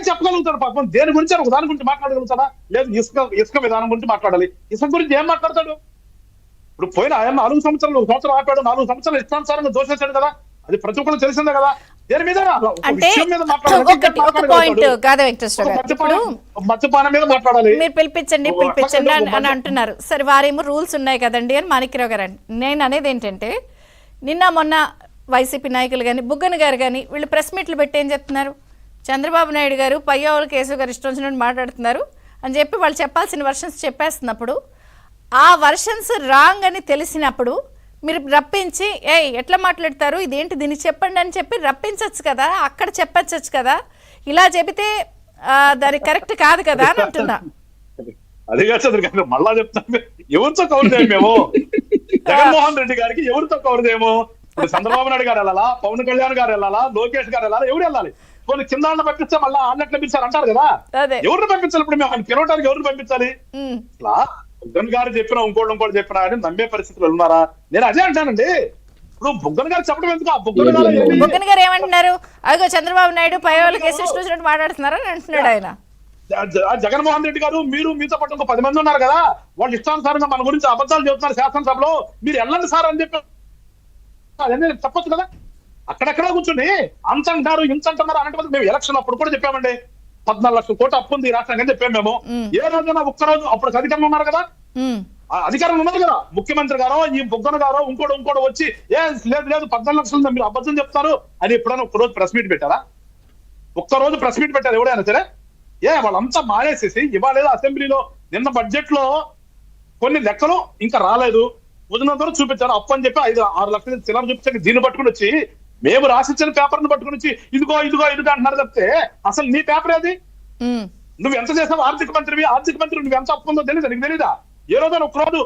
చెప్పగలుగుతాడు పాపం? దేని గురించి ఒక దాని గురించి మాట్లాడగలుగుతాడా? లేదు ఇసుక విధానం గురించి మాట్లాడాలి. ఇసుక గురించి ఏం మాట్లాడతాడు? ఇప్పుడు పోయిన ఆయన 4 సంవత్సరాలు, 1 సంవత్సరం ఆపాడు, 4 సంవత్సరాలు ఇష్టానుసారంగా దోషేశాడు కదా, అది ప్రతి ఒక్కరు తెలిసిందే కదా. దేని మీద విషయం మీద మద్యపానం మీద మాట్లాడాలి. మీరు పిలిపించండి అని అంటున్నారు. సరే, వారేమో రూల్స్ ఉన్నాయి కదండి అని మాణిక్యరావు గారు అండి. నేను అనేది ఏంటంటే, నిన్న మొన్న వైసీపీ నాయకులు కానీ, బుగ్గన గారు కానీ, వీళ్ళు ప్రెస్ మీట్లు పెట్టి ఏం చెప్తున్నారు? చంద్రబాబు నాయుడు గారు పయ్యావుల కేశవ్ గారు ఇష్టం వచ్చినట్టు మాట్లాడుతున్నారు అని చెప్పి వాళ్ళు చెప్పాల్సిన వర్షన్స్ చెప్పేస్తున్నప్పుడు, ఆ వర్షన్స్ రాంగ్ అని తెలిసినప్పుడు మీరు రప్పించి ఎట్లా మాట్లాడతారు, ఇదేంటి దీన్ని చెప్పండి అని చెప్పి రప్పించవచ్చు కదా, అక్కడ చెప్పచ్చు కదా. ఇలా చెబితే దాని కరెక్ట్ కాదు కదా అని అంటున్నా. అది కాదు, మళ్ళా చెప్తాను, ఎవరితో కవర్ చేయము మేము? జగన్మోహన్ రెడ్డి గారికి ఎవరితో కవర్ చేయము? ఇప్పుడు చంద్రబాబు నాయుడు గారు వెళ్ళాలా, పవన్ కళ్యాణ్ గారు వెళ్ళాలా, లోకేష్ గారు వెళ్ళాలా, ఎవరు వెళ్ళాలి? కొన్ని కింద పంపిస్తే మళ్ళీ ఆన్లెట్ పంపించారు అంటారు కదా, ఎవరిని పంపించాలి? ఇప్పుడు మేము ఆయన పిలవడానికి ఎవరిని పంపించాలి? అట్లా బుగ్గన్ గారు చెప్పినా ఇంకోటి చెప్పినా అని నమ్మే పరిస్థితులు ఉన్నారా? నేను అదే అంటానండి. ఇప్పుడు బుగ్గన్ గారు చెప్పడం ఎందుకు? ఆ బుగ్గన్ గారు ఏమంటున్నారు? అదిగో చంద్రబాబు నాయుడు పయ్యావుల కేసు మాట్లాడుతున్నారు అని అంటున్నాడు ఆయన. జగన్మోహన్ రెడ్డి గారు, మీరు మీతో పాటు ఇంకో 10 మంది ఉన్నారు కదా, వాళ్ళు ఇష్టానుసారంగా మన గురించి అబద్ధాలు చెబుతున్నారు శాసనసభలో, మీరు వెళ్ళండి సార్ అని చెప్పి చెప్పొచ్చు కదా. అక్కడెక్కడ కూర్చొని అంత అంటారు ఇంత అంటున్నారు అంటే, మేము ఎలక్షన్ అప్పుడు కూడా చెప్పామండి, 14 లక్షల కోట్ల అప్పు ఉంది ఈ రాష్ట్రానికి అని చెప్పాము మేము. ఏ రోజైనా ఒక్కరోజు అప్పుడు అధికారంలో ఉన్నారు కదా, అధికారంలో ఉన్నారు కదా, ముఖ్యమంత్రి గారో ఈ బుగ్గన గారో ఇంకోటి వచ్చి లేదు 14 లక్షలు మీరు అబద్ధం చెప్తారు అని ఎప్పుడైనా ఒక్కరోజు ప్రెస్ మీట్ పెట్టారా? ఒక్కరోజు ప్రెస్ మీట్ పెట్టారు ఎవడైనా సరే? వాళ్ళంతా మానేసేసి ఇవాళ అసెంబ్లీలో నిన్న బడ్జెట్ లో కొన్ని లెక్కలు ఇంకా రాలేదు, వదినంత చూపించారు అప్పు అని చెప్పి 5-6 లక్షలు చిల్లర చూపించాక దీన్ని పట్టుకుని వచ్చి, మేము రాసిచ్చిన పేపర్ ను పట్టుకుని వచ్చి ఇదిగో అంటున్నారు చెప్తే, అసలు నీ పేపర్ అది? నువ్వు ఎంత చేసావు? ఆర్థిక మంత్రి నువ్వు ఎంత అప్పు ఉందో తెలీదా? నీకు తెలీదా? ఏ రోజైనా ఒక్కరోజు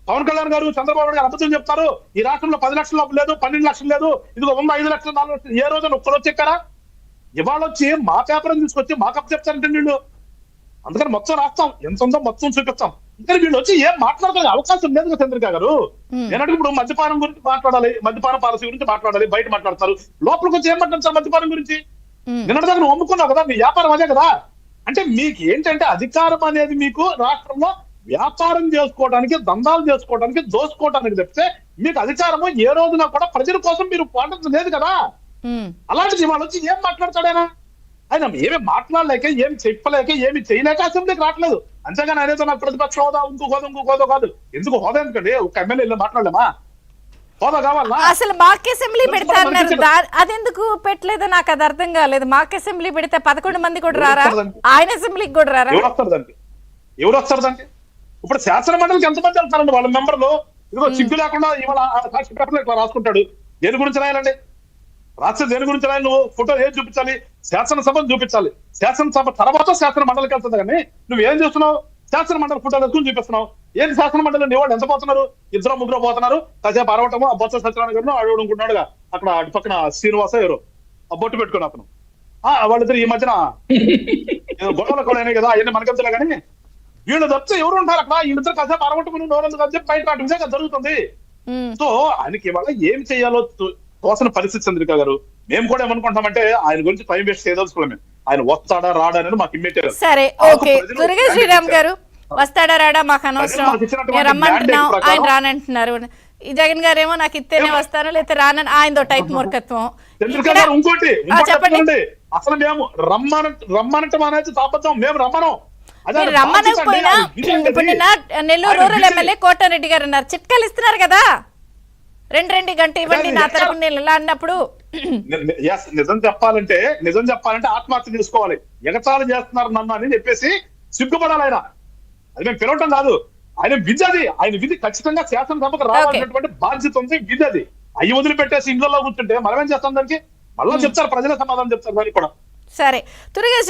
పవన్ కళ్యాణ్ గారు, చంద్రబాబు గారు అబద్ధం చెప్తారు, ఈ రాష్ట్రంలో 10 లక్షల అప్పు లేదు, 12 లక్షలు లేదు, ఇదిగో ఉన్న 5 లక్షలు 4 లక్షలు, ఏ రోజైనా ఒక్కరోజు చెక్కారా? ఇవాళ వచ్చి మా పేపర్ తీసుకొచ్చి మాకప్ చెప్తారంటే వీళ్ళు. అందుకని మొత్తం రాస్తాం, ఎంత ఉందో మొత్తం చూపిస్తాం. ఇంకా వీళ్ళు వచ్చి ఏం మాట్లాడగలిగే అవకాశం లేదు కదా చంద్రిక గారు. నేనంటే ఇప్పుడు మద్యపానం గురించి మాట్లాడాలి, మద్యపాన పాలసీ గురించి మాట్లాడాలి, బయట మాట్లాడతారు, లోపలికి వచ్చి ఏం మాట్లాడతారు మద్యపానం గురించి? నిన్నటిదాకా నువ్వు అమ్ముకున్నావు కదా, నీ వ్యాపారం అదే కదా. అంటే మీకు ఏంటంటే అధికారం అనేది మీకు రాష్ట్రంలో వ్యాపారం చేసుకోవడానికి, దందాలు చేసుకోవడానికి, దోసుకోవడానికి తప్పితే మీకు అధికారము ఏ రోజున కూడా ప్రజల కోసం మీరు పాటించడం లేదు కదా. అలాంటిది వాళ్ళు వచ్చి ఏం మాట్లాడతాడైనా? ఆయన ఏమి మాట్లాడలేక, ఏమి చెప్పలేక, ఏమి చేయలేక అసెంబ్లీకి రావట్లేదు. అంతేగాని ఆయనతో నాకు ప్రతిపక్ష హోదా ఇంకో కాదు. ఎందుకు హోదా? ఎందుకండి ఒక ఎమ్మెల్యే మాట్లాడలేమా? హోదా కావాలా? అసలు మాక్ అసెంబ్లీ పెడతారు, అదెందుకు పెట్టలేదో నాకు అది అర్థం కాలేదు. మాక్ అసెంబ్లీ పెడితే 11 మంది కూడా రారా? ఆయన అసెంబ్లీకి కూడా రారా? ఎవరు వస్తారు దానికి? ఇప్పుడు శాసన మండలికి ఎంతమంది వెళ్తారండి వాళ్ళ మెంబర్లు? ఇదిగో సిగ్గు లేకుండా ఇవాళ ఇట్లా రాసుకుంటాడు. దేని గురించి రాయాలండి? రాష్ట్ర దేని గురించి రాయాలి? నువ్వు ఫోటో ఏం చూపించాలి? శాసనసభను చూపించాలి. శాసనసభ తర్వాత శాసన మండలికి వెళ్తుంది. కానీ నువ్వు ఏం చేస్తున్నావు? శాసన మండలి ఫోటోలు ఎక్కువ చూపిస్తున్నావు. ఏంటి శాసన మండలి? నీ వాళ్ళు ఎంత పోతున్నారు? 2-3 పోతున్నారు. కాసేపు అరవటము, ఆ బొత్స సత్యనారాయణ గారు అడుగునుకుంటున్నాడుగా అక్కడ అటు పక్కన శ్రీనివాస ఎవరు ఆ బొట్టు పెట్టుకుని అతను. వాళ్ళిద్దరు ఈ మధ్యన గొడవలు కూడా అయినాయి కదా, అవన్నీ మనకెళ్తలే. కానీ వీళ్ళు తప్పితే ఎవరు ఉంటారు అక్కడ? వీళ్ళిద్దరు కాసేపు అరవటము, నోరందుకు అని చెప్పి బయట విధంగా జరుగుతుంది. సో ఆయనకి ఇవాళ ఏం చేయాలో తోసిన పరిస్థితి చంద్రిక గారు. మేము కూడా ఏమనుకుంటామంటే ఆయన గురించి టైం వేస్ట్ చేయదలుచుకోలేము. ఆయన వస్తాడా రాడా అనేది మాకు ఇమ్మీడియట్. సరే, ఓకే. దుర్గా శ్రీరామ్ గారు వస్తాడా రాడా మాకు అనవసరం, రమ్మంటున్నాం, ఆయన రానంటున్నారు. ఈ జగన్ గారు ఏమో నాకు ఇస్తేనే వస్తాను లేకపోతే రానని ఆయనతో టైప్ మూర్ఖత్వం. ఇంకోటి చెప్పండి, అసలు మేము రమ్మనటం అనేది తాపత్రం. మేము రమ్మనకపోయినా ఇప్పుడు నిన్న నెల్లూరు రూరల్ ఎమ్మెల్యే కోటారెడ్డి గారు అన్నారు, చిట్కాలు ఇస్తున్నారు కదా, 2 గంట ఇవ్వండి నా తరపున ఇలా అన్నప్పుడు. నిజం చెప్పాలంటే ఆత్మహత్య చేసుకోవాలి. ఎగతాళి చేస్తున్నారు నన్ను అని చెప్పేసి సిగ్గుపడాలి ఆయన. అది మేము పిలవటం కాదు, ఆయన విధి అది. ఆయన విధి ఖచ్చితంగా శాసనసభకు రావాల్సినటువంటి బాధ్యత ఉంది, విధి అది. అయ్యి వదిలిపెట్టేసి ఇంట్లో కూర్చుంటే మనం ఏం చేస్తాం? దానికి మళ్ళీ చెప్తారు, ప్రజల సమాధానం చెప్తారు దానికి కూడా. సరే.